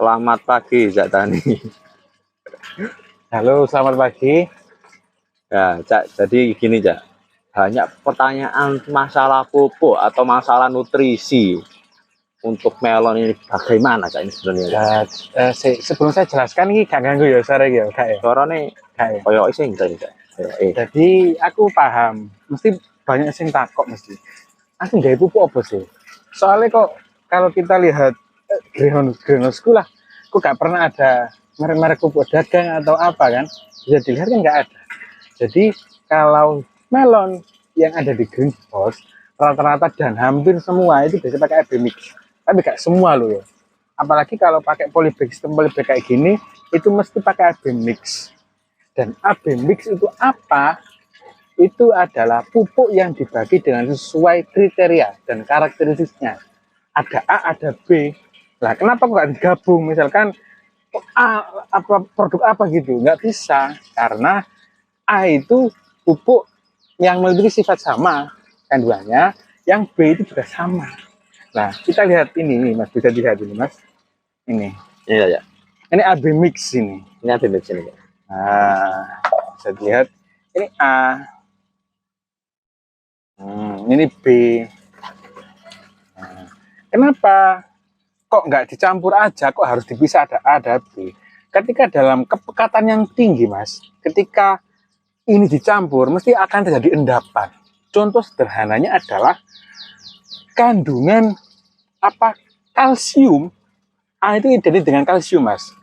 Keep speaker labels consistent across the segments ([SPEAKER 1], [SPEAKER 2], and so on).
[SPEAKER 1] Selamat pagi, Cak Tani.
[SPEAKER 2] Halo, selamat pagi.
[SPEAKER 1] Ya, Cak, jadi gini, Cak. Banyak pertanyaan masalah pupuk atau masalah nutrisi untuk melon ini bagaimana, Cak, ini sebenarnya?
[SPEAKER 2] Sebelum saya jelaskan ini gak ganggu ya sore ya, Kak ya.
[SPEAKER 1] Suaranya
[SPEAKER 2] Kak ya.
[SPEAKER 1] koyo sing tadi, Cak.
[SPEAKER 2] Jadi aku paham, mesti banyak sing takok mesti. Aku nggak pupuk apa sih? Soalnya kok kalau kita lihat greenhouse lah, kok gak pernah ada merek-merek pupuk dagang atau apa kan? Bisa dilihat kan nggak ada. Jadi kalau melon yang ada di greenhouse rata-rata dan hampir semua itu biasa pakai AB mix. Tapi gak semua loh ya. Apalagi kalau pakai polybag, sistem polybag kayak gini, itu mesti pakai AB mix. Dan AB mix itu apa? Itu adalah pupuk yang dibagi dengan sesuai kriteria dan karakteristiknya. Ada A, ada B. Nah, kenapa kok nggak digabung? Misalkan A, apa produk apa gitu? Nggak bisa, karena A itu pupuk yang memiliki sifat sama kandungannya, yang B itu juga sama. Nah, kita lihat ini, Mas. Bisa dilihat ini, Mas. Ini.
[SPEAKER 1] Iya, ya.
[SPEAKER 2] Ini AB mix ini.
[SPEAKER 1] Ini ada mix ini, Cak.
[SPEAKER 2] Nah, bisa dilihat ini A. Ini B. Nah, kenapa kok nggak dicampur aja? Kok harus dipisah ada A, ada B? Ketika dalam kepekatan yang tinggi, Mas, ketika ini dicampur, mesti akan terjadi endapan. Contoh sederhananya adalah kandungan kalsium. A itu identik dengan kalsium, Mas.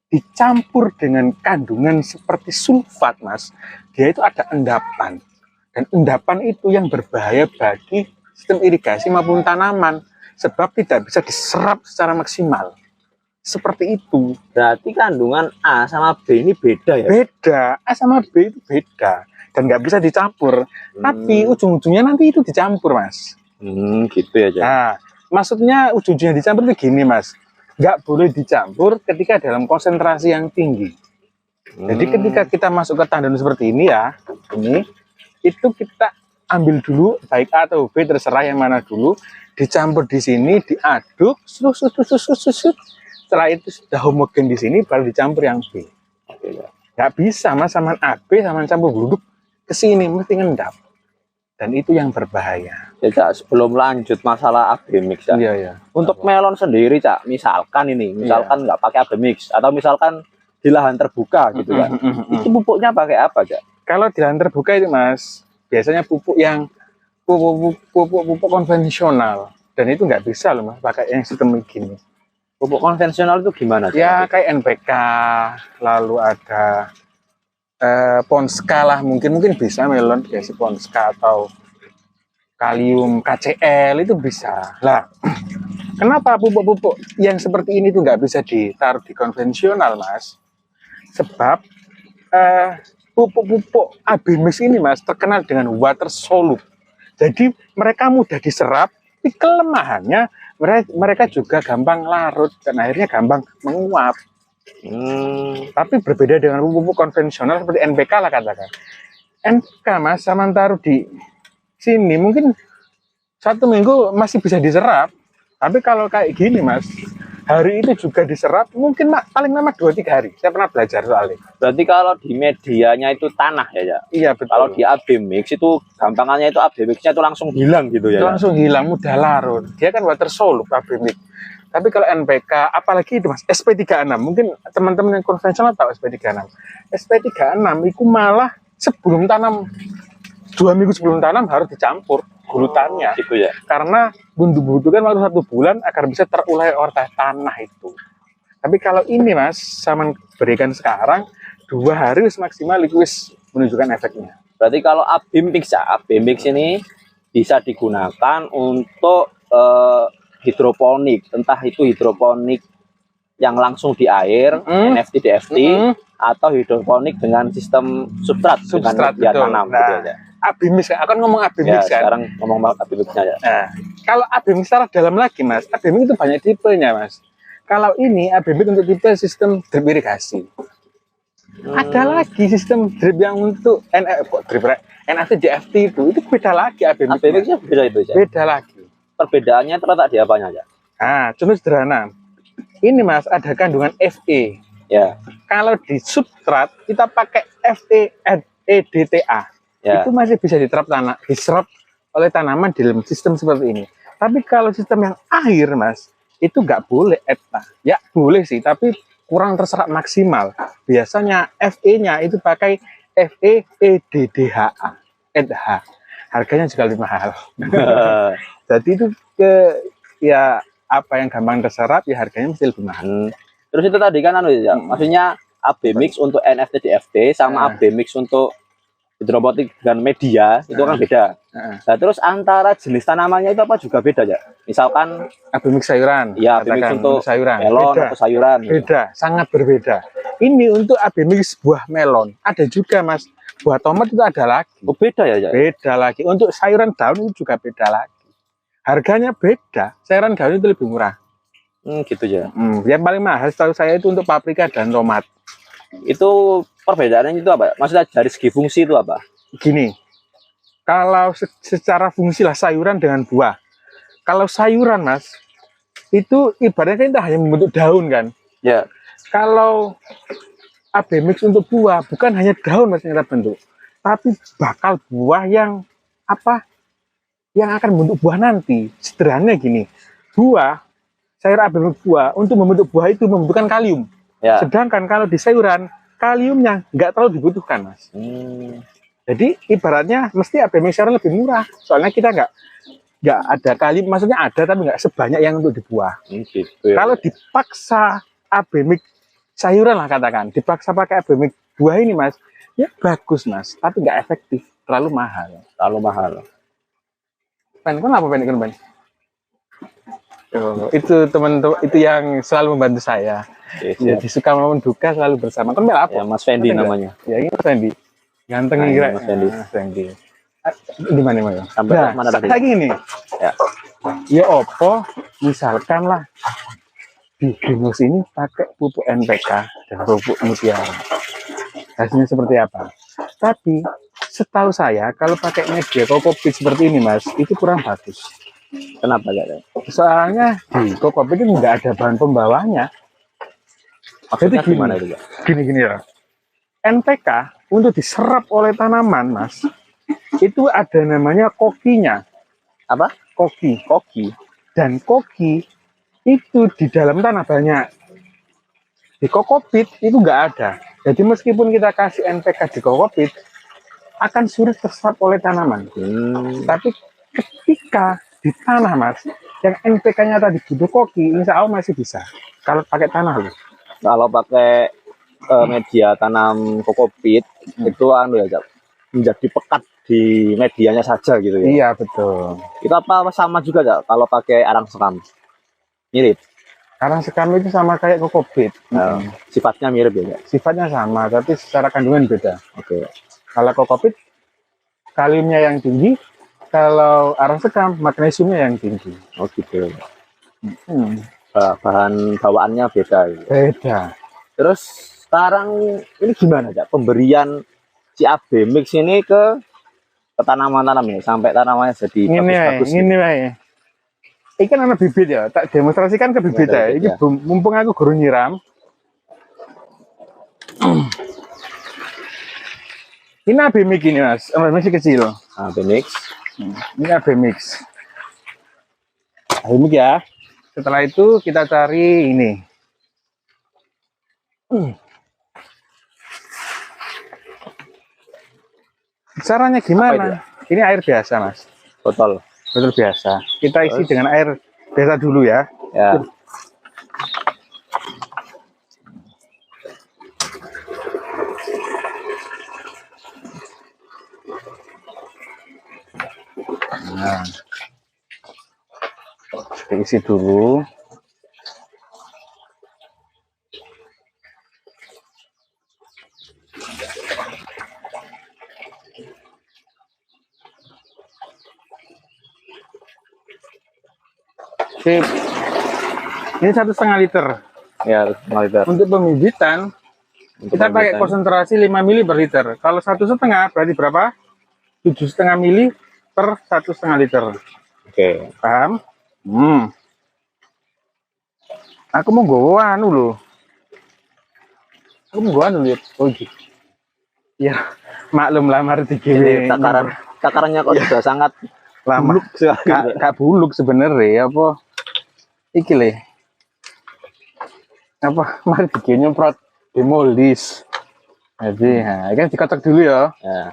[SPEAKER 2] Dicampur dengan kandungan seperti sulfat, Mas, dia itu ada endapan. Dan endapan itu yang berbahaya bagi sistem irigasi maupun tanaman, sebab tidak bisa diserap secara maksimal. Seperti itu.
[SPEAKER 1] Berarti kandungan A sama B ini beda ya?
[SPEAKER 2] Beda. A sama B itu beda. Dan nggak bisa dicampur. Tapi ujung-ujungnya nanti itu dicampur, Mas.
[SPEAKER 1] Gitu ya, Cak.
[SPEAKER 2] Nah, maksudnya ujung-ujungnya dicampur itu gini, Mas. Nggak boleh dicampur ketika dalam konsentrasi yang tinggi. Jadi ketika kita masuk ke tandon seperti ini ya, ini, itu kita ambil dulu, baik A atau B, terserah yang mana dulu, dicampur di sini, diaduk, setelah itu sudah homogen di sini, baru dicampur yang B. Nggak bisa, Mas, sama AB, sama campur bluduk ke sini, mesti ngendap. Dan itu yang berbahaya.
[SPEAKER 1] Ya, Cak, sebelum lanjut masalah AB mix, Cak.
[SPEAKER 2] Iya, iya.
[SPEAKER 1] Untuk melon sendiri, Cak, misalkan nggak pakai AB mix, atau misalkan di lahan terbuka gitu kan, itu pupuknya pakai apa, Cak?
[SPEAKER 2] Kalau di lahan terbuka itu, Mas, biasanya pupuk yang pupuk konvensional, dan itu nggak bisa loh, Mas, pakai yang sistem begini.
[SPEAKER 1] Pupuk konvensional itu gimana, Cak?
[SPEAKER 2] Ya kayak NPK, lalu ada Ponska lah, mungkin bisa melon dikasih Ponska atau kalium KCl itu bisa. Lah, kenapa pupuk-pupuk yang seperti ini tuh nggak bisa ditaruh di konvensional, Mas? Sebab pupuk-pupuk AB mix ini, Mas, terkenal dengan water soluble. Jadi mereka mudah diserap, tapi kelemahannya mereka juga gampang larut dan akhirnya gampang menguap. Tapi berbeda dengan pupuk konvensional seperti NPK lah katakan. NPK, Mas, sama taruh di sini mungkin 1 minggu masih bisa diserap. Tapi kalau kayak gini, Mas, hari itu juga diserap mungkin paling lama 2-3 hari. Saya pernah belajar soalnya.
[SPEAKER 1] Berarti kalau di medianya itu tanah ya, Cak?
[SPEAKER 2] Iya, betul.
[SPEAKER 1] Kalau di AB mix itu gampangannya itu AB mixnya itu langsung hilang gitu ya?
[SPEAKER 2] Langsung hilang, mudah larut. Dia kan water soluble AB mix. Tapi kalau NPK, apalagi itu, Mas, SP36. Mungkin teman-teman yang konvensional tahu SP36. SP36 itu malah sebelum tanam, 2 minggu sebelum tanam harus dicampur gulutannya.
[SPEAKER 1] Gitu ya?
[SPEAKER 2] Karena membutuhkan waktu 1 bulan agar bisa terurai oleh tanah itu. Tapi kalau ini, Mas, sama berikan sekarang 2 hari maksimal wis menunjukkan efeknya.
[SPEAKER 1] Berarti kalau AB mix, ya, AB mix ini bisa digunakan untuk hidroponik, entah itu hidroponik yang langsung di air, NFT, DFT, atau hidroponik dengan sistem substrat dengan media tanam.
[SPEAKER 2] Nah, gitu ya. AB mix, akan ngomong AB mix
[SPEAKER 1] ya,
[SPEAKER 2] kan?
[SPEAKER 1] Sekarang ngomong AB mixnya ya.
[SPEAKER 2] Nah, kalau AB mix secara dalam lagi, Mas, AB mix itu banyak tipenya, Mas. Kalau ini AB mix untuk tipe sistem drip irigasi. Ada lagi sistem drip yang untuk NFT, DFT itu beda lagi AB mix.
[SPEAKER 1] AB mixnya beda itu, ya?
[SPEAKER 2] Beda lagi.
[SPEAKER 1] Perbedaannya terletak di apanya, ya?
[SPEAKER 2] Nah, contoh sederhana. ini Mas ada kandungan Fe.
[SPEAKER 1] Ya.
[SPEAKER 2] Kalau di substrat kita pakai FeEDTA.
[SPEAKER 1] Ya.
[SPEAKER 2] Itu masih bisa diserap oleh tanaman di dalam sistem seperti ini. Tapi kalau sistem yang air Mas, itu nggak boleh ETA. Ya boleh sih, tapi kurang terserap maksimal. Biasanya Fe-nya itu pakai FeEDDHA. EDH. Harganya juga lebih mahal. Jadi itu ya apa yang gampang terserap ya harganya mesti lebih mahal.
[SPEAKER 1] Terus itu tadi kan ya, maksudnya AB mix untuk NFT DFT sama AB mix untuk hidroponik dan media itu kan beda. Nah, terus antara jenis tanamannya itu apa juga beda ya? Misalkan
[SPEAKER 2] AB mix sayuran.
[SPEAKER 1] Ya, AB mix untuk
[SPEAKER 2] sayuran.
[SPEAKER 1] melon
[SPEAKER 2] Beda.
[SPEAKER 1] atau sayuran.
[SPEAKER 2] Beda, sangat berbeda. Ini untuk AB mix buah melon. Ada juga Mas, buah tomat itu ada lagi.
[SPEAKER 1] Oh, beda ya?
[SPEAKER 2] Beda lagi. Untuk sayuran daun itu juga beda lagi. Harganya beda. Sayuran daun itu lebih murah.
[SPEAKER 1] Gitu ya.
[SPEAKER 2] Yang paling mahal setahu saya itu untuk paprika dan tomat.
[SPEAKER 1] Itu perbedaannya itu apa? Maksudnya dari segi fungsi itu apa?
[SPEAKER 2] Gini, kalau secara fungsi lah sayuran dengan buah. Kalau sayuran Mas, itu ibaratnya kita hanya membentuk daun kan.
[SPEAKER 1] Ya.
[SPEAKER 2] Kalau AB mix untuk buah bukan hanya daun Mas yang kita bentuk, tapi bakal buah yang apa? Yang akan membentuk buah nanti. Sederhananya gini, sayur AB mix buah untuk membentuk buah itu membutuhkan kalium.
[SPEAKER 1] Ya.
[SPEAKER 2] Sedangkan kalau di sayuran kaliumnya nggak terlalu dibutuhkan Mas. Jadi ibaratnya mesti AB mix sayuran lebih murah. Soalnya kita nggak ada kalium, maksudnya ada tapi nggak sebanyak yang untuk di buah.
[SPEAKER 1] Gitu ya.
[SPEAKER 2] Kalau dipaksa AB mix sayuran lah katakan, dipaksa pakai AB mix buah ini Mas, ya bagus Mas, tapi nggak efektif, terlalu mahal.
[SPEAKER 1] Terlalu mahal.
[SPEAKER 2] Apa Ben? Itu teman-teman itu yang selalu membantu saya. Ya, disuka maupun duka selalu bersama. Kan apa?
[SPEAKER 1] Ya, Mas Fendi namanya.
[SPEAKER 2] Ya, ini Mas Fendi. Ganteng
[SPEAKER 1] Nah,
[SPEAKER 2] kira.
[SPEAKER 1] Mas Fendi.
[SPEAKER 2] Mas Fendi. Di mana Mas?
[SPEAKER 1] Sampai
[SPEAKER 2] Nah,
[SPEAKER 1] mana tadi?
[SPEAKER 2] lagi ini.
[SPEAKER 1] Ya.
[SPEAKER 2] Ya opo, misalkan lah di greenhouse ini pakai pupuk NPK dan pupuk mutiara. Hasilnya seperti apa? Tapi setahu saya kalau pakai media kokopit seperti ini Mas, itu kurang bagus.
[SPEAKER 1] Kenapa ya?
[SPEAKER 2] Soalnya di kokopit itu nggak ada bahan pembawanya.
[SPEAKER 1] Maksudnya
[SPEAKER 2] Jadi
[SPEAKER 1] gimana itu ya?
[SPEAKER 2] Gini ya. NPK untuk diserap oleh tanaman Mas, itu ada namanya kokinya.
[SPEAKER 1] Apa?
[SPEAKER 2] Koki. Dan koki itu di dalam tanah banyak. Di kokopit itu nggak ada. Jadi meskipun kita kasih NPK di kokopit, akan sulit terserap oleh tanaman. Tapi ketika di tanah Mas, yang NPK-nya tadi butuh koki, insya Allah masih bisa. Kalau pakai tanah loh.
[SPEAKER 1] Kalau pakai media tanam kokopit itu ya menjadi pekat di medianya saja gitu ya.
[SPEAKER 2] Iya betul.
[SPEAKER 1] Itu apa sama juga ya kalau pakai arang sekam? Mirip.
[SPEAKER 2] Arang sekam itu sama kayak kokopit.
[SPEAKER 1] Sifatnya mirip ya.
[SPEAKER 2] Sifatnya sama, tapi secara kandungan beda.
[SPEAKER 1] Oke.
[SPEAKER 2] Kalau kokopit kaliumnya yang tinggi, kalau arang sekam magnesiumnya yang tinggi.
[SPEAKER 1] Oh gitu. Bahan bawaannya beda. Gitu.
[SPEAKER 2] Beda.
[SPEAKER 1] Terus sekarang ini gimana ya pemberian si AB mix ini ke tanaman-tanaman ini sampai tanamannya jadi bagus-bagus.
[SPEAKER 2] Ini ini kan ada bibit ya, tak demonstrasikan ke bibit ya. Ini mumpung aku guru nyiram. Ini AB mix ini Mas, masih kecil.
[SPEAKER 1] AB mix.
[SPEAKER 2] Ini AB mix. AB mix ya. Setelah itu kita cari ini. Caranya gimana? Ini air biasa Mas.
[SPEAKER 1] Botol
[SPEAKER 2] biasa. Kita isi dengan air biasa dulu ya.
[SPEAKER 1] Ya.
[SPEAKER 2] Nah, kita isi dulu. Sip. Ini 1,5 liter.
[SPEAKER 1] Ya, 1,5 liter.
[SPEAKER 2] Untuk pembibitan, kita pakai konsentrasi 5 mili per liter. Kalau 1,5 berarti berapa? 7,5 mili per 1,5 liter.
[SPEAKER 1] Oke.
[SPEAKER 2] Paham? Aku mau gowo anu lho. Aku mau gowo anu lihat. Oh gitu. Ya, maklum lah mari
[SPEAKER 1] Ini
[SPEAKER 2] digawe.
[SPEAKER 1] takarannya kok sudah sangat
[SPEAKER 2] Lama.
[SPEAKER 1] buluk sekali.
[SPEAKER 2] Kak buluk sebenarnya apa iki le. Apa mari digawe nyemprot demoldis. Jadi, nah, kan dikocok dulu ya.
[SPEAKER 1] Ya.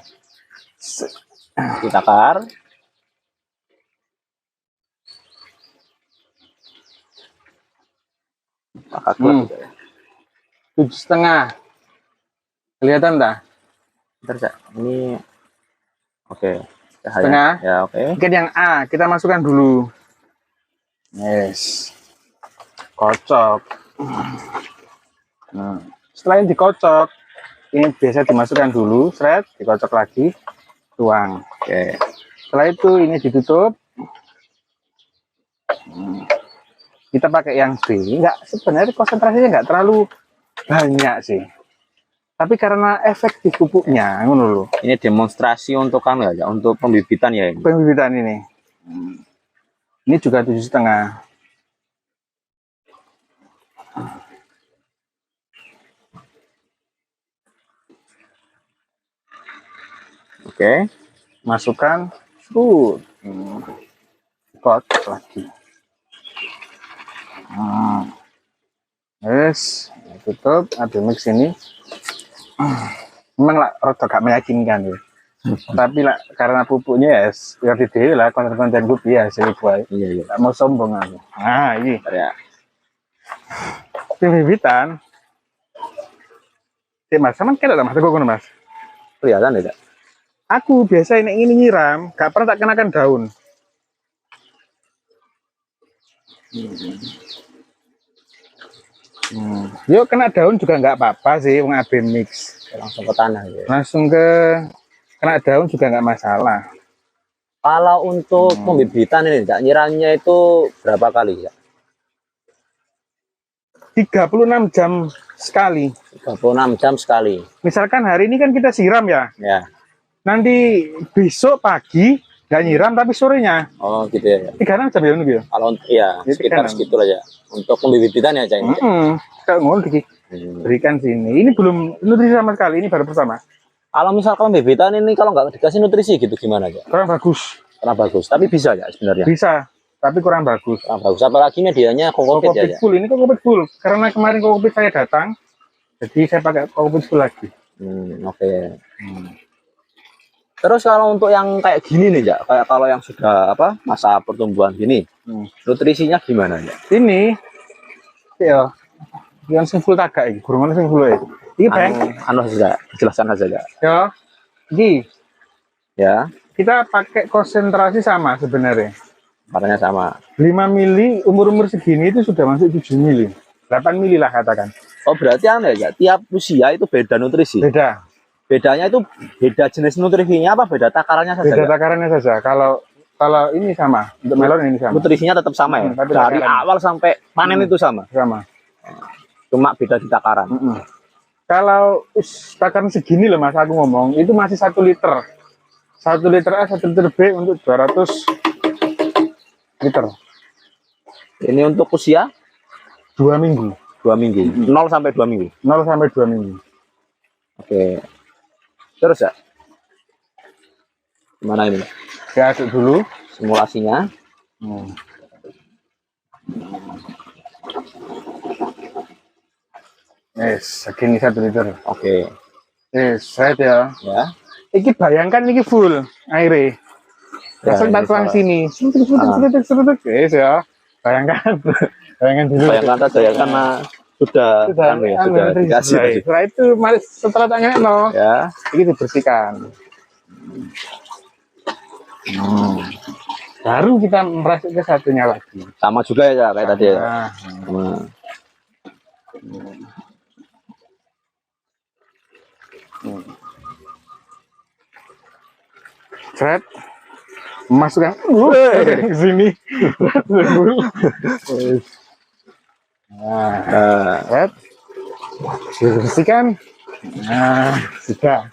[SPEAKER 1] Ditakar. Maka kuat.
[SPEAKER 2] 7,5. Kelihatan dah?
[SPEAKER 1] Bentar, Cak. Ini oke. Cahaya.
[SPEAKER 2] Setengah.
[SPEAKER 1] Ya, oke.
[SPEAKER 2] Mungkin yang A kita masukkan dulu. Yes. Kocok. Nah, setelah ini dikocok, ini biasa dimasukkan dulu, seret, dikocok lagi, tuang.
[SPEAKER 1] Oke.
[SPEAKER 2] Setelah itu ini ditutup. Kita pakai yang B. Enggak, sebenarnya konsentrasinya enggak terlalu banyak sih. Tapi karena efektif pupuknya, ngono lho.
[SPEAKER 1] Ini demonstrasi untuk kamu ya, untuk pembibitan ya ini.
[SPEAKER 2] Pembibitan ini. Ini juga 7,5.
[SPEAKER 1] Oke.
[SPEAKER 2] Masukkan kot lagi. Yes, tutup, ada mix ini. Memang lah rada gak meyakinkan ya. Tapi lah karena pupuknya yes, ya di lah konten-konten gue biasa buat.
[SPEAKER 1] Iya, iya.
[SPEAKER 2] Gak mau sombong aku. Nah, ini
[SPEAKER 1] Ya.
[SPEAKER 2] pembibitan. Mas, sama kira tak mas, aku kono mas.
[SPEAKER 1] Kelihatan tidak?
[SPEAKER 2] Aku biasa ini nyiram, gak pernah tak kenakan daun. Yuk kena daun juga nggak apa-apa sih, wong AB mix.
[SPEAKER 1] Langsung ke tanah ya.
[SPEAKER 2] Langsung ke kena daun juga nggak masalah.
[SPEAKER 1] Kalau untuk pembibitan ini, Cak, nyiramnya itu berapa kali ya?
[SPEAKER 2] 36 jam sekali.
[SPEAKER 1] 36 jam sekali.
[SPEAKER 2] Misalkan hari ini kan kita siram ya.
[SPEAKER 1] Ya.
[SPEAKER 2] Nanti besok pagi nggak nyiram tapi sorenya.
[SPEAKER 1] Oh gitu ya.
[SPEAKER 2] 36 jam ya nunggu ya.
[SPEAKER 1] Kalau iya
[SPEAKER 2] Jadi
[SPEAKER 1] sekitar
[SPEAKER 2] kan-
[SPEAKER 1] segitu aja. Untuk pembibitan ya, Cak.
[SPEAKER 2] Kayak ngono Diki. Berikan sini. Ini belum nutrisi sama sekali. Ini baru pertama.
[SPEAKER 1] Kalau misalkan pembibitan ini kalau nggak dikasih nutrisi gitu gimana ya?
[SPEAKER 2] Kurang bagus.
[SPEAKER 1] Karena bagus, tapi bisa ya sebenarnya.
[SPEAKER 2] Bisa, tapi kurang bagus.
[SPEAKER 1] Kurang bagus. Apalagi medianya kokopit ya.
[SPEAKER 2] Kokopit full. Ini kokopit full. Karena kemarin kokopit saya datang, jadi saya pakai kokopit full lagi.
[SPEAKER 1] Oke. Terus kalau untuk yang kayak gini nih, ya, kayak kalau yang sudah apa masa pertumbuhan gini, nutrisinya gimana ya?
[SPEAKER 2] Ini, ya, yang sing full tagak ini, kurang sing full ya. Ini bang,
[SPEAKER 1] Anu saja, jelaskan saja.
[SPEAKER 2] ya, ini
[SPEAKER 1] Ya,
[SPEAKER 2] kita pakai konsentrasi sama sebenarnya.
[SPEAKER 1] warnanya sama.
[SPEAKER 2] 5 mili umur segini itu sudah masuk 7 mili, 8 mili lah katakan.
[SPEAKER 1] Oh berarti aneh ya, tiap usia itu beda nutrisi.
[SPEAKER 2] Beda,
[SPEAKER 1] Bedanya itu beda jenis nutrisinya apa beda takarannya saja?
[SPEAKER 2] beda
[SPEAKER 1] Ya?
[SPEAKER 2] takarannya saja. Kalau ini sama, untuk melon ini sama.
[SPEAKER 1] Nutrisinya tetap sama ya.
[SPEAKER 2] Tapi
[SPEAKER 1] Dari
[SPEAKER 2] takarannya.
[SPEAKER 1] awal sampai panen itu sama.
[SPEAKER 2] Sama.
[SPEAKER 1] Cuma beda di takaran.
[SPEAKER 2] Kalau takaran segini loh mas, aku ngomong itu masih 1 liter. 1 liter A, 1 liter B untuk 200 liter.
[SPEAKER 1] Ini untuk usia
[SPEAKER 2] 2 minggu.
[SPEAKER 1] 2 minggu. 0 sampai 2 minggu.
[SPEAKER 2] 0 sampai 2 minggu.
[SPEAKER 1] Oke. Terus ya. Gimana ini?
[SPEAKER 2] Saya aduk dulu.
[SPEAKER 1] Simulasinya.
[SPEAKER 2] Yes, segini 1 liter.
[SPEAKER 1] Oke.
[SPEAKER 2] Yes, saya ya.
[SPEAKER 1] Ya.
[SPEAKER 2] Iki bayangkan ini full airnya. Langsung tak tuang sini. Sudah. Yes ya. Bayangkan. Bayangkan dulu.
[SPEAKER 1] Bayangkan saja ya karena sudah sudah dikasih tadi.
[SPEAKER 2] Setelah itu mari setelah tanya no.
[SPEAKER 1] Ya.
[SPEAKER 2] Ini dibersihkan. Baru kita merasuk ke satunya lagi.
[SPEAKER 1] Sama juga ya kayak tadi ya.
[SPEAKER 2] Nah,
[SPEAKER 1] Sama.
[SPEAKER 2] Fred, masukkan ke sini. Nah, Fred, dibersihkan. Nah, sudah.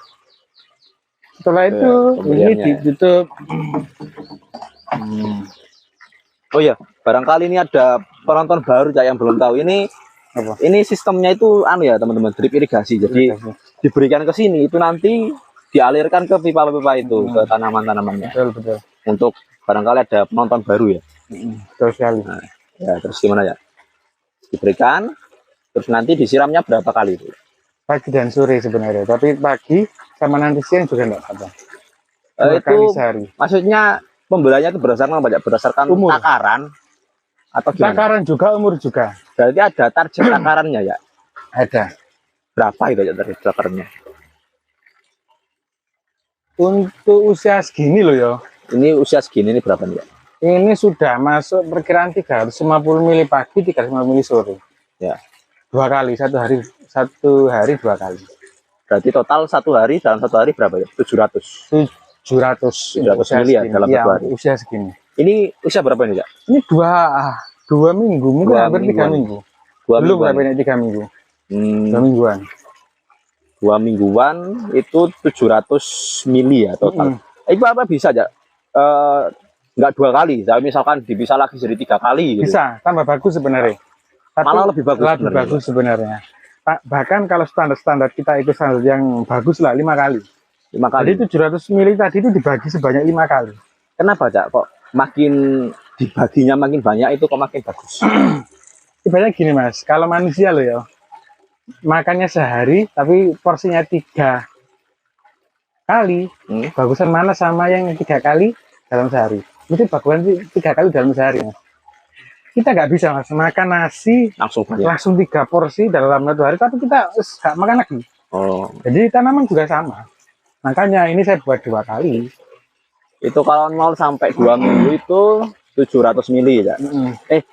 [SPEAKER 2] Setelah itu ini ditutup.
[SPEAKER 1] Oh ya, barangkali ini ada penonton baru Cak yang belum tahu ini
[SPEAKER 2] Apa?
[SPEAKER 1] ini sistemnya itu anu ya teman-teman, drip irigasi. Jadi diberikan ke sini itu nanti dialirkan ke pipa-pipa itu ke tanaman-tanamannya.
[SPEAKER 2] Betul.
[SPEAKER 1] Untuk barangkali ada penonton baru ya.
[SPEAKER 2] Betul sekali.
[SPEAKER 1] Nah, ya terus gimana ya? Diberikan terus nanti disiramnya berapa kali itu?
[SPEAKER 2] Pagi dan sore sebenarnya, tapi pagi sama nanti siang juga enggak apa. Dua
[SPEAKER 1] Itu
[SPEAKER 2] kali sehari.
[SPEAKER 1] maksudnya pembelanya itu berdasarkan apa ya? Berdasarkan
[SPEAKER 2] Umur.
[SPEAKER 1] takaran atau gimana?
[SPEAKER 2] Takaran juga, umur juga.
[SPEAKER 1] Berarti ada target takarannya ya?
[SPEAKER 2] Ada.
[SPEAKER 1] Berapa itu ya target takarannya?
[SPEAKER 2] Untuk usia segini loh ya.
[SPEAKER 1] Ini usia segini ini berapa nih ya?
[SPEAKER 2] Ini sudah masuk perkiraan 350 mili pagi, 350 mili sore.
[SPEAKER 1] Ya.
[SPEAKER 2] 2 kali, satu hari 2 kali.
[SPEAKER 1] Berarti total satu hari dalam satu hari berapa ya? 700.
[SPEAKER 2] 700
[SPEAKER 1] mili ya dalam satu hari.
[SPEAKER 2] Usia segini.
[SPEAKER 1] Ini usia berapa ini ya?
[SPEAKER 2] Ini 2 minggu, mungkin
[SPEAKER 1] Dua
[SPEAKER 2] hampir 3
[SPEAKER 1] mingguan.
[SPEAKER 2] minggu.
[SPEAKER 1] 2
[SPEAKER 2] Belum
[SPEAKER 1] mingguan.
[SPEAKER 2] sampai 3 minggu. 2
[SPEAKER 1] Hmm,
[SPEAKER 2] mingguan.
[SPEAKER 1] 2 mingguan itu 700 mili ya total. Itu apa bisa aja? Nggak 2 kali, saya misalkan dipisah lagi jadi 3 kali gitu.
[SPEAKER 2] Bisa, tambah bagus sebenarnya. Tapi
[SPEAKER 1] Malah lebih bagus
[SPEAKER 2] lebih
[SPEAKER 1] sebenarnya.
[SPEAKER 2] bagus sebenarnya. Bahkan kalau standar-standar kita itu standar yang bagus lah 5 kali.
[SPEAKER 1] 5 kali.
[SPEAKER 2] Jadi 700 mili tadi itu dibagi sebanyak 5 kali.
[SPEAKER 1] Kenapa Cak? Kok makin dibaginya makin banyak itu kok makin bagus?
[SPEAKER 2] Ibaratnya gini Mas, kalau manusia loh ya, makannya sehari tapi porsinya 3 kali. Bagusan mana sama yang 3 kali dalam sehari? Mungkin bagusan 3 kali dalam sehari Mas. Kita nggak bisa Mas makan nasi
[SPEAKER 1] Langsung banyak.
[SPEAKER 2] langsung 3 porsi dalam 1 hari, tapi kita nggak makan lagi.
[SPEAKER 1] Oh,
[SPEAKER 2] Jadi tanaman juga sama. Makanya ini saya buat 2 kali.
[SPEAKER 1] itu kalau 0 sampai 2 minggu itu 700 mili ya.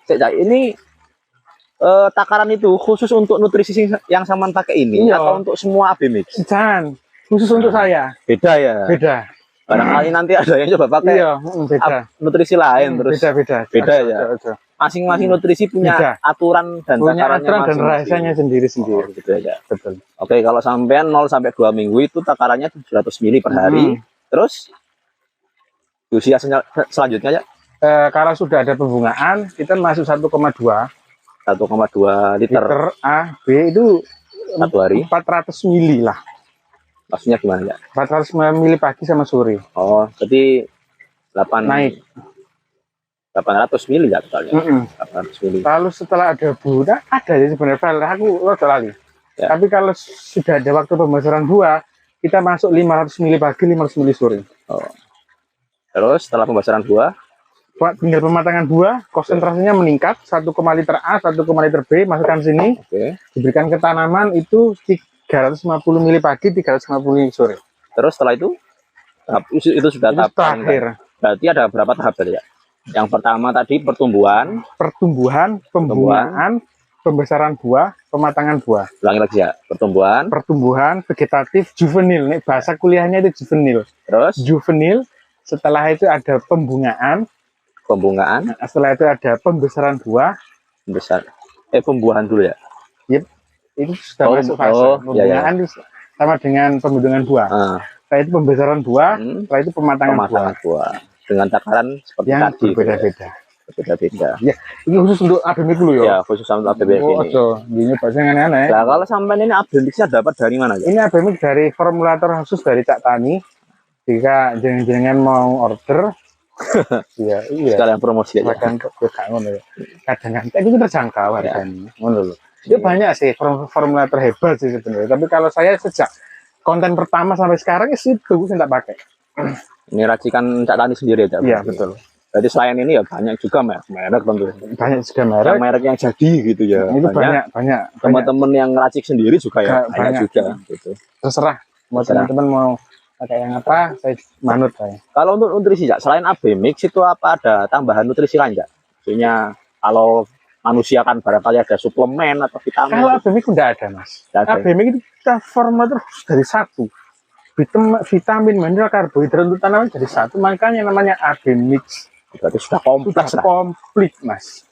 [SPEAKER 1] Cak, ini takaran itu khusus untuk nutrisi yang Saman pakai ini
[SPEAKER 2] Iya.
[SPEAKER 1] atau untuk semua AB Mix?
[SPEAKER 2] Jangan, khusus untuk saya.
[SPEAKER 1] Beda ya.
[SPEAKER 2] Beda.
[SPEAKER 1] Barangkali nanti ada yang coba pakai
[SPEAKER 2] Iya, beda.
[SPEAKER 1] nutrisi lain terus
[SPEAKER 2] Beda.
[SPEAKER 1] beda ya. Masing-masing nutrisi punya
[SPEAKER 2] Beda.
[SPEAKER 1] aturan dan
[SPEAKER 2] Punya
[SPEAKER 1] takarannya
[SPEAKER 2] aturan dan
[SPEAKER 1] masing-masing.
[SPEAKER 2] rasanya sendiri-sendiri.
[SPEAKER 1] Oh, gitu aja.
[SPEAKER 2] Betul.
[SPEAKER 1] Oke, kalau sampean 0 sampai 2 minggu itu takarannya 700 mili per hari. Terus usia selanjutnya ya
[SPEAKER 2] Kalau sudah ada pembungaan, kita masuk 1,2
[SPEAKER 1] 1,2 liter
[SPEAKER 2] liter A, B itu
[SPEAKER 1] satu hari.
[SPEAKER 2] 400 mili lah.
[SPEAKER 1] Maksudnya gimana ya?
[SPEAKER 2] 400 mili pagi sama sore.
[SPEAKER 1] Oh, jadi 8
[SPEAKER 2] Naik.
[SPEAKER 1] 800 mili ya totalnya. 800 mili.
[SPEAKER 2] Lalu setelah ada buah, ada ya sebenarnya file. Aku rada lali.
[SPEAKER 1] Ya.
[SPEAKER 2] Tapi kalau sudah ada waktu pembesaran buah, kita masuk 500 mili pagi, 500 mili sore.
[SPEAKER 1] Oh. Terus setelah pembasaran buah,
[SPEAKER 2] Tinggal pematangan buah, konsentrasinya meningkat 1, liter A, 1, liter B, masukkan sini,
[SPEAKER 1] oke.
[SPEAKER 2] diberikan ke tanaman itu 350 mili pagi, 350 mili sore.
[SPEAKER 1] Terus setelah itu itu sudah
[SPEAKER 2] Itu
[SPEAKER 1] tahap
[SPEAKER 2] terakhir.
[SPEAKER 1] Berarti ada berapa tahap tadi ya? Yang pertama tadi
[SPEAKER 2] Pertumbuhan, pembungaan, pembesaran buah, pematangan buah.
[SPEAKER 1] ulangi lagi ya,
[SPEAKER 2] Pertumbuhan, vegetatif, juvenil. Nih, bahasa kuliahnya itu juvenil.
[SPEAKER 1] terus
[SPEAKER 2] Juvenil, setelah itu ada pembungaan, setelah itu ada pembesaran buah.
[SPEAKER 1] besar. Pembuahan dulu ya.
[SPEAKER 2] Itu sudah masuk fase.
[SPEAKER 1] Iya, iya.
[SPEAKER 2] Pembungaan itu sama dengan pembentukan buah. Setelah itu pembesaran buah, setelah itu pematangan buah.
[SPEAKER 1] Dengan takaran seperti
[SPEAKER 2] Yang
[SPEAKER 1] tadi.
[SPEAKER 2] berbeda-beda.
[SPEAKER 1] Berbeda-beda.
[SPEAKER 2] Ya, ini khusus untuk ABMIK dulu ya.
[SPEAKER 1] Ya, khusus sama ABMIK
[SPEAKER 2] Oh,
[SPEAKER 1] ini.
[SPEAKER 2] ini bahasa yang aneh-aneh.
[SPEAKER 1] Nah, kalau sampai ini ABMIK-nya dapat dari mana ya?
[SPEAKER 2] Ini ABMIK dari formulator khusus dari Cak Tani. Jika jenengan mau order, iya.
[SPEAKER 1] Sekalian promosi aja.
[SPEAKER 2] Kadang-kadang itu terjangkau harganya. Itu banyak sih formulator hebat sih sebenarnya. Tapi kalau saya sejak konten pertama sampai sekarang itu saya tak pakai.
[SPEAKER 1] Ini racikan Cak Tani sendiri ya?
[SPEAKER 2] Iya, betul.
[SPEAKER 1] Jadi selain ini ya banyak juga merek tentu.
[SPEAKER 2] Banyak juga merek.
[SPEAKER 1] Merek yang jadi gitu ya.
[SPEAKER 2] Itu banyak.
[SPEAKER 1] Teman-teman yang racik sendiri juga ya banyak juga gitu.
[SPEAKER 2] Terserah mau teman-teman mau pakai yang apa, saya manut saya.
[SPEAKER 1] Kalau untuk nutrisi ya, selain AB Mix itu apa ada tambahan nutrisi lain ya? Maksudnya kalau manusia kan barangkali ada suplemen atau vitamin.
[SPEAKER 2] Kalau AB Mix tidak ada Mas. AB Mix itu kita formulator dari satu. Vitamin, mineral, karbohidrat untuk tanaman dari satu. Makanya namanya AB Mix.
[SPEAKER 1] Berarti sudah kompleks lah.
[SPEAKER 2] Komplit Mas.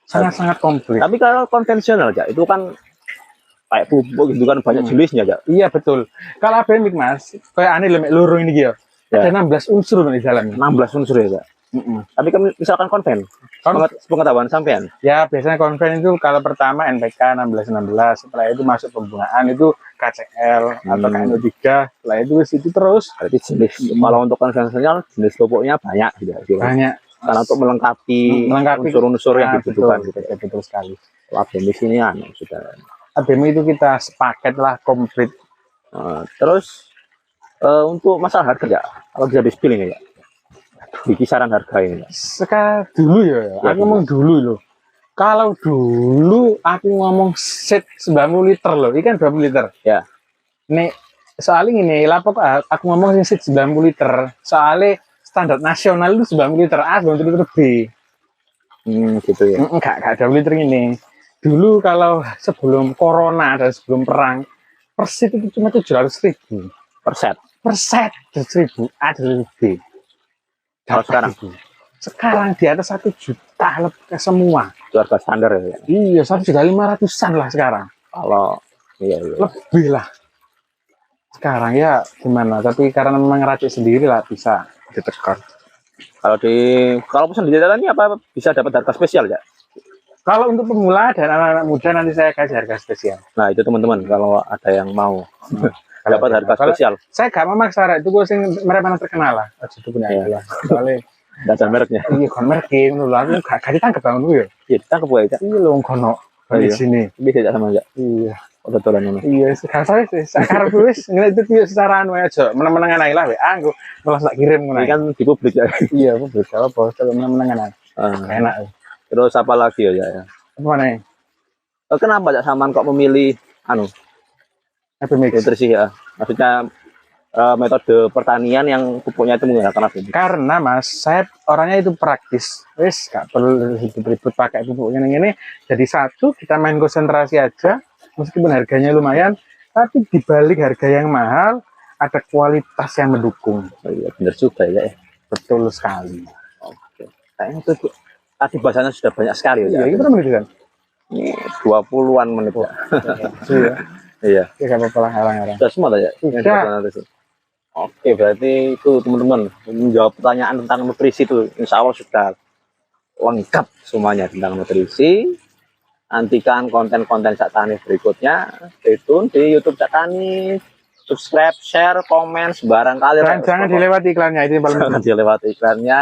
[SPEAKER 2] Sangat-sangat komplit.
[SPEAKER 1] Tapi kalau konvensional ya, itu kan kayak pupuk gitu kan banyak jenisnya ya.
[SPEAKER 2] Iya betul. Kalau AB Mix Mas, kayak aneh lemek loro ini ya. Ada 16 unsur di dalamnya.
[SPEAKER 1] 16 unsur ya, Kak. Tapi kan misalkan konven, pengetahuan sampean.
[SPEAKER 2] Ya biasanya konven itu kalau pertama NPK 1616, setelah itu masuk pembungaan itu KCL atau KNO3, setelah itu terus.
[SPEAKER 1] Berarti jenis kalau untuk konvensional jenis pupuknya banyak gitu.
[SPEAKER 2] Banyak.
[SPEAKER 1] Karena untuk melengkapi unsur-unsur yang dibutuhkan gitu.
[SPEAKER 2] Betul sekali.
[SPEAKER 1] Abemis ini sudah.
[SPEAKER 2] Abemis itu kita sepaket lah komplit.
[SPEAKER 1] Terus untuk masalah harga ya, kalau bisa di-spilling ya, di kisaran harga ini.
[SPEAKER 2] Sekarang dulu ya, aku ngomong dulu loh. Kalau dulu aku ngomong set 90 liter loh, ini kan 20 liter.
[SPEAKER 1] Ya.
[SPEAKER 2] Nih, soalnya ini lapok aku ngomong set 90 liter. Soalnya standar nasional itu 90 liter A, 90 liter B.
[SPEAKER 1] Gitu ya.
[SPEAKER 2] Enggak 20 liter ini. Dulu kalau sebelum corona dan sebelum perang, persit itu cuma 700.000
[SPEAKER 1] per set.
[SPEAKER 2] Per set 700.000 A dan B.
[SPEAKER 1] Kalau
[SPEAKER 2] sekarang di atas 1 juta lebih semua.
[SPEAKER 1] Itu harga standar ya?
[SPEAKER 2] Iya, 1.500.000-an lah sekarang.
[SPEAKER 1] Kalau iya.
[SPEAKER 2] Lebih lah. Sekarang ya gimana? Tapi karena memang racik sendiri lah bisa ditekan.
[SPEAKER 1] Kalau pesan di jalan apa bisa dapat harga spesial ya?
[SPEAKER 2] Kalau untuk pemula dan anak-anak muda nanti saya kasih harga spesial.
[SPEAKER 1] Nah itu teman-teman kalau ada yang mau dapat harga spesial.
[SPEAKER 2] Saya gak memaksa, itu gue sing mereka mana terkenal lah. Itu punya lah. Soalnya
[SPEAKER 1] dan mereknya.
[SPEAKER 2] Iya, kon mereknya dulu aku gak ditangkep bangun dulu ya.
[SPEAKER 1] Iya, ditangkep gue ya.
[SPEAKER 2] Iya loh kono. Di sini.
[SPEAKER 1] Bisa tidak sama aja.
[SPEAKER 2] Iya.
[SPEAKER 1] Udah tolan ini.
[SPEAKER 2] Iya, sekarang saya sekarang wis ngeliat itu secara anu aja, menang-menangan aja lah, aku malah tak kirim
[SPEAKER 1] ini kan di publik ya.
[SPEAKER 2] Iya, publik kalau bos kalau menang-menangan aja. Enak.
[SPEAKER 1] Terus apa lagi ya?
[SPEAKER 2] Apa nih?
[SPEAKER 1] Kenapa ya Saman kok memilih nutrisi ya? Maksudnya metode pertanian yang pupuknya itu menggunakan abemis.
[SPEAKER 2] Karena mas, saya orangnya itu praktis. Wis gak perlu ribut-ribut pakai pupuknya ini. Jadi satu kita main konsentrasi aja, meskipun harganya lumayan, tapi dibalik harga yang mahal ada kualitas yang mendukung.
[SPEAKER 1] Oh, iya, benar juga ya.
[SPEAKER 2] Betul sekali.
[SPEAKER 1] Oke. Kayaknya itu tadi bahasanya sudah banyak sekali
[SPEAKER 2] ya. Iya, itu menit kan?
[SPEAKER 1] Ini 20-an menit ya.
[SPEAKER 2] Iya.
[SPEAKER 1] Iya.
[SPEAKER 2] Ya gak apa-apa lah orang-orang.
[SPEAKER 1] Sudah semua ya?
[SPEAKER 2] Sudah.
[SPEAKER 1] Oke, berarti itu teman-teman menjawab pertanyaan tentang nutrisi itu insya Allah sudah lengkap semuanya tentang nutrisi. Nantikan konten-konten Cak Tani berikutnya. Stay tune di YouTube Cak Tani. Subscribe, share, komen sembarang kali.
[SPEAKER 2] Jangan dilewati iklannya, itu paling
[SPEAKER 1] jangan dilewati iklannya.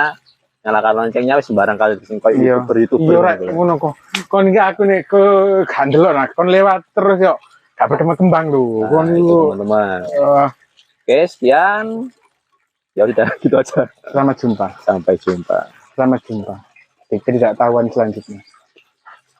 [SPEAKER 1] Nyalakan loncengnya sembarang kali disini kok YouTuber.
[SPEAKER 2] Iya, ngono kok. Kon iki aku nih ke gandel nak kon lewat terus yuk. Gak berkembang lu. Kon
[SPEAKER 1] teman-teman. Oke, sekian. Ya udah gitu aja.
[SPEAKER 2] Selamat jumpa.
[SPEAKER 1] Sampai jumpa.
[SPEAKER 2] Selamat jumpa. Tidak tahuan selanjutnya.